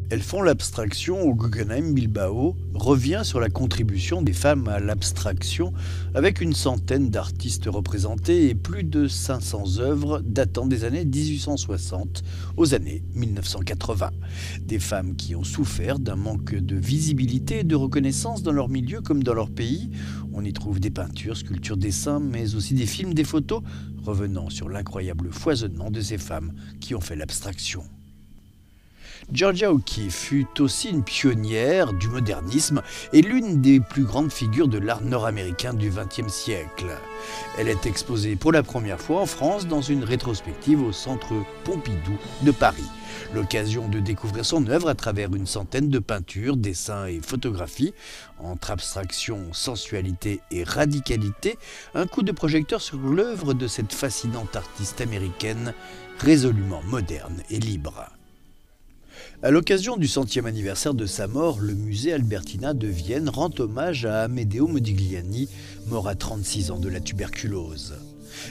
Elles font l'abstraction au Guggenheim Bilbao revient sur la contribution des femmes à l'abstraction avec une centaine d'artistes représentés et plus de 500 œuvres datant des années 1860 aux années 1980. Des femmes qui ont souffert d'un manque de visibilité et de reconnaissance dans leur milieu comme dans leur pays. On y trouve des peintures, sculptures, dessins, mais aussi des films, des photos, revenant sur l'incroyable foisonnement de ces femmes qui ont fait l'abstraction. Georgia O'Keeffe fut aussi une pionnière du modernisme et l'une des plus grandes figures de l'art nord-américain du XXe siècle. Elle est exposée pour la première fois en France dans une rétrospective au Centre Pompidou de Paris. L'occasion de découvrir son œuvre à travers une centaine de peintures, dessins et photographies, entre abstraction, sensualité et radicalité, un coup de projecteur sur l'œuvre de cette fascinante artiste américaine résolument moderne et libre. À l'occasion du 100e anniversaire de sa mort, le musée Albertina de Vienne rend hommage à Amedeo Modigliani, mort à 36 ans de la tuberculose.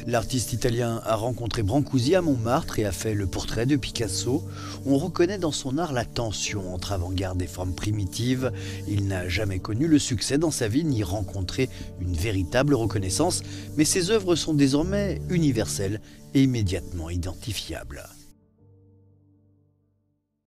L'artiste italien a rencontré Brancusi à Montmartre et a fait le portrait de Picasso. On reconnaît dans son art la tension entre avant-garde et forme primitive. Il n'a jamais connu le succès dans sa vie ni rencontré une véritable reconnaissance, mais ses œuvres sont désormais universelles et immédiatement identifiables.